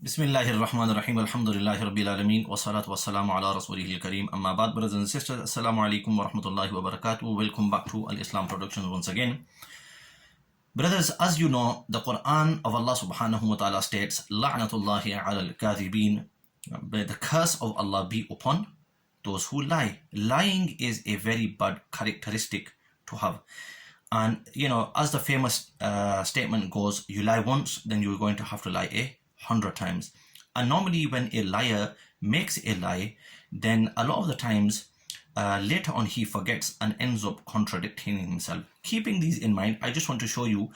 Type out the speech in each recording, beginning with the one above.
Bismillahir Rahmanir Rahim. Alhamdulillahi Rabbil Alameen. Wassalatu wassalamu ala Rasulihil Kareem. Amma ba'd, brothers and sisters. Assalamu alaikum wa rahmatullahi wa barakatuh. Welcome back to Al Islam Productions once again. Brothers, as you know, the Quran of Allah subhanahu wa ta'ala states, La'natullahi ala al-kadhibeen. The curse of Allah be upon those who lie. Lying is a very bad characteristic to have. And you know, as the famous statement goes, you lie once, then you're going to have to lie 100 times. And normally when a liar makes a lie, then a lot of the times later on he forgets and ends up contradicting himself. Keeping these in mind, I just want to show you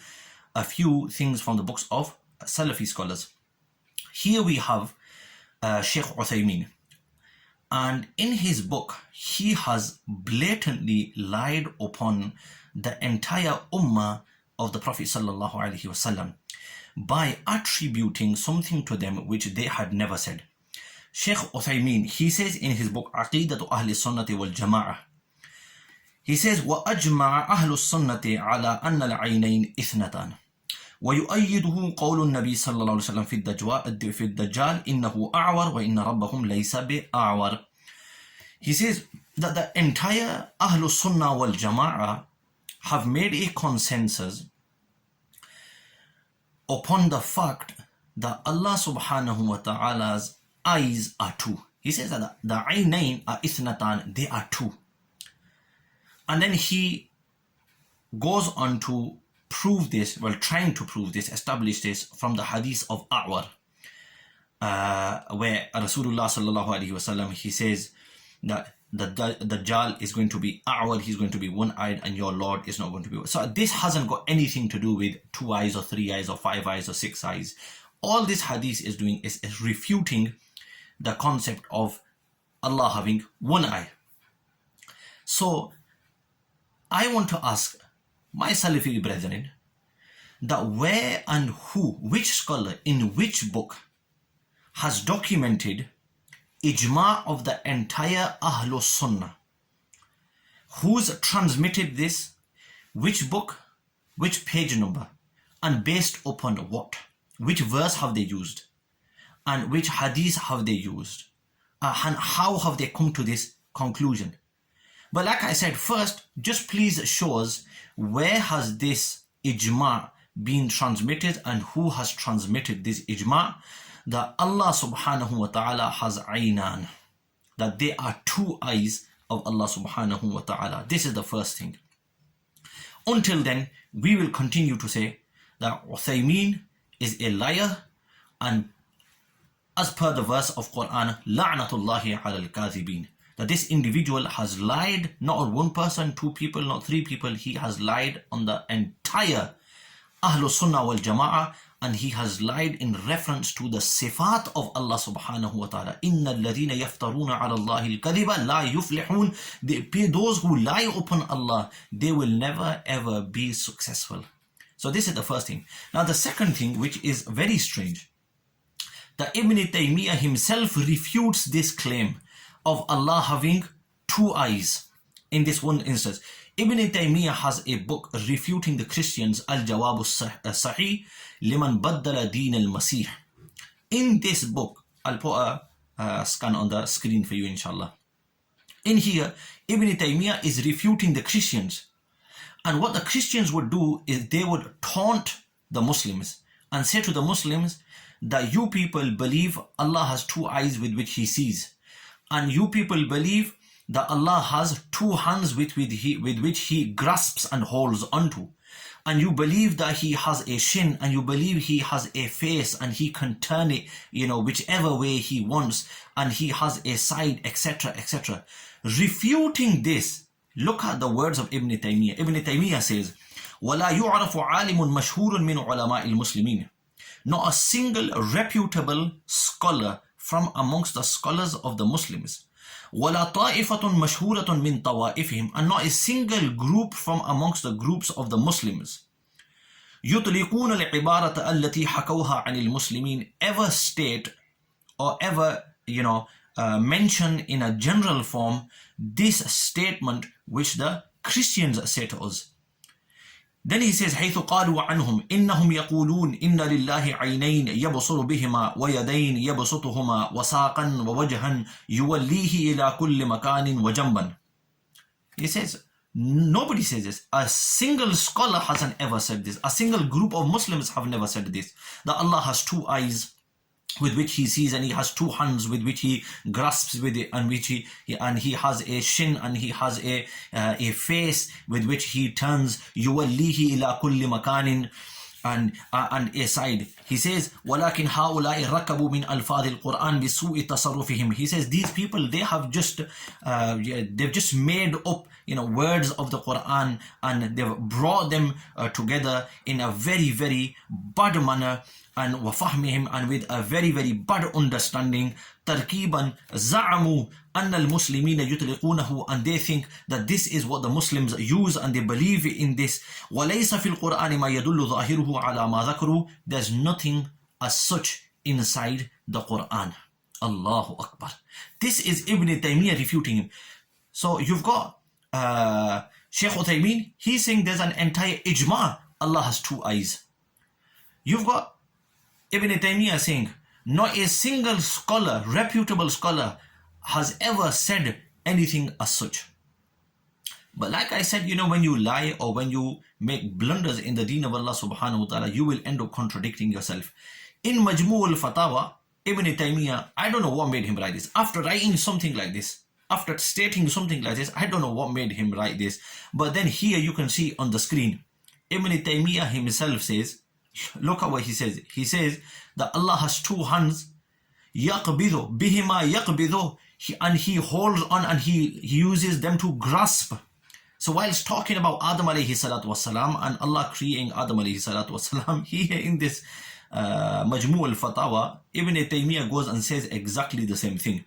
a few things from the books of Salafi scholars. Here we have Sheikh Uthaymeen, and in his book he has blatantly lied upon the entire ummah of the Prophet sallallahu alaihi wasallam by attributing something to them which they had never said. Sheikh Uthaymeen, he says in his book Aqeedatu Ahli Sunnati wal Jama'ah, he says, وَأَجْمَعَ أَهْلُ السُّنَّةِ عَلَىٰ أَنَّ الْعَيْنَيْنِ إِثْنَتَانِ وَيُؤَيِّدُهُ قَوْلُ النَّبِي صلى الله عليه وسلم في الدجال إِنَّهُ أَعْوَرُ وَإِنَّ رَبَّهُمْ لَيْسَ بِأَعْوَرُ. He says that the entire Ahlul Sunnah wal Jama'ah have made a consensus upon the fact that Allah subhanahu wa ta'ala's eyes are two. He says that the aynayn are ithnatan, they are two. And then he goes on to prove this, well, trying to prove this, establish this from the hadith of A'war, where Rasulullah sallallahu alaihi wasallam, he says that the Dajjal is going to be A'war, he's going to be one-eyed, and your Lord is not going to be. So this hasn't got anything to do with 2 eyes or 3 eyes or 5 eyes or 6 eyes. All this hadith is doing is refuting the concept of Allah having one eye. So I want to ask my Salafi brethren that where and who, which scholar in which book has documented ijma of the entire Ahlul Sunnah? Who's transmitted this? Which book? Which page number? And based upon what? Which verse have they used? And which hadith have they used? And how have they come to this conclusion? But like I said, first, just please show us where has this ijma been transmitted and who has transmitted this ijma that Allah subhanahu wa ta'ala has aynan, that there are 2 eyes of Allah subhanahu wa ta'ala. This is the first thing. Until then, we will continue to say that Uthaymeen is a liar, and as per the verse of Quran, la'natullahi ala al-kadhibeen, that this individual has lied, not on one person, 2 people, not 3 people, he has lied on the entire Ahlul Sunnah wal Jama'ah, and he has lied in reference to the sifat of Allah subhanahu wa ta'ala. Inna alladhina yaftaruna ala Allahi al-kadhiba la yuflihun. Those who lie upon Allah, they will never ever be successful. So this is the first thing. Now the second thing, which is very strange, that Ibn Taymiyyah himself refutes this claim of Allah having 2 eyes in this one instance. Ibn Taymiyyah has a book refuting the Christians, Al-Jawab al-Sahih liman baddala deen al-Masih. In this book, I'll put a scan on the screen for you, inshallah. In here, Ibn Taymiyyah is refuting the Christians. And what the Christians would do is they would taunt the Muslims and say to the Muslims that you people believe Allah has 2 eyes with which he sees. And you people believe that Allah has 2 hands with which he grasps and holds onto. And you believe that he has a shin, and you believe he has a face, and he can turn it, whichever way he wants, and he has a side, etc., etc. Refuting this, look at the words of Ibn Taymiyyah. Ibn Taymiyyah says, وَلَا يُعْرَفُ عَالِمٌ مَشْهُورٌ مِنْ عُلَمَاءِ الْمُسْلِمِينَ. Not a single reputable scholar from amongst the scholars of the Muslims, وَلَا طَائِفَةٌ مَشْهُورَةٌ مِنْ طَوَائِفِهِمْ, and not a single group from amongst the groups of the Muslims, يُطْلِقُونَ الْعِبَارَةَ الَّتِي حَكَوْهَا عَنِ الْمُسْلِمِينَ, ever state or ever mention in a general form this statement which the Christians say to us. Then he says, حيث قالوا عنهم إنهم يقولون إن لله عينين يبصر بهما ويدين يبسطهما وساقا ووجها يوليه إلى كل مكان وجنبا. He says, nobody says this. A single scholar hasn't ever said this. A single group of Muslims have never said this. That Allah has two eyes with which he sees, and he has two hands with which he grasps with it, and which he has a shin, and he has a face with which he turns. يُوَلِّيهِ إِلَى كُلِّ مَكَانٍ, and a side. He says, وَلَكِنْ هَؤُلَاءِ رَكَبُوا مِنْ أَلْفَاظِ الْقُرْآنِ بِسُوءِ تَصَرُّفِهِمْ. He says, these people, they have just they've just made up words of the Quran, and they've brought them together in a very, very bad manner, and وَفَهْمِهِمْ, and with a very, very bad understanding. تَرْكِيبًا زَعَمُوا أَنَّ الْمُسْلِمِينَ يُطْلِقُونَهُ, and they think that this is what the Muslims use, and they believe in this. وَلَيْسَ فِي الْقُرْآنِ مَا يَدُلُّ ظَاهِرُهُ عَلَى مَا ذَكَرُوا. There's nothing as such inside the Quran. Allahu Akbar. This is Ibn Taymiyyah refuting him. So you've got Shaykh Uthaymeen, he's saying there's an entire ijma, Allah has two eyes. You've got Ibn Taymiyyah saying not a single scholar, reputable scholar, has ever said anything as such. But like I said, when you lie or when you make blunders in the deen of Allah subhanahu wa ta'ala, you will end up contradicting yourself. In Majmu' al-Fatawa, Ibn Taymiyyah, I don't know what made him write this. After writing something like this, after stating something like this, I don't know what made him write this. But then here you can see on the screen, Ibn Taymiyyah himself says, look at what he says. He says that Allah has two hands, يَقْبِضُ بِهِمَا يَقْبِضُ, and he holds on and he uses them to grasp. So whilst talking about Adam alayhi salatu wasalam and Allah creating Adam alayhi salatu wasalam, here in this Majmu' al-Fatawa, Ibn Taymiyyah goes and says exactly the same thing.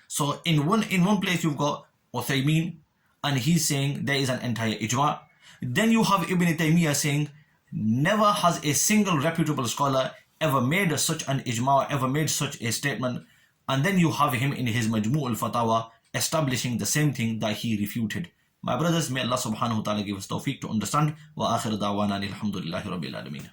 So in one place you've got Uthaymeen, and he's saying there is an entire ijma. Then you have Ibn Taymiyyah saying never has a single reputable scholar ever made such an ijma, or ever made such a statement. And then you have him in his Majmu' al-Fatawa establishing the same thing that he refuted. My brothers, may Allah subhanahu wa ta'ala give us tawfiq to understand. Wa akhir da'wana alhamdulillahi rabbil alameen.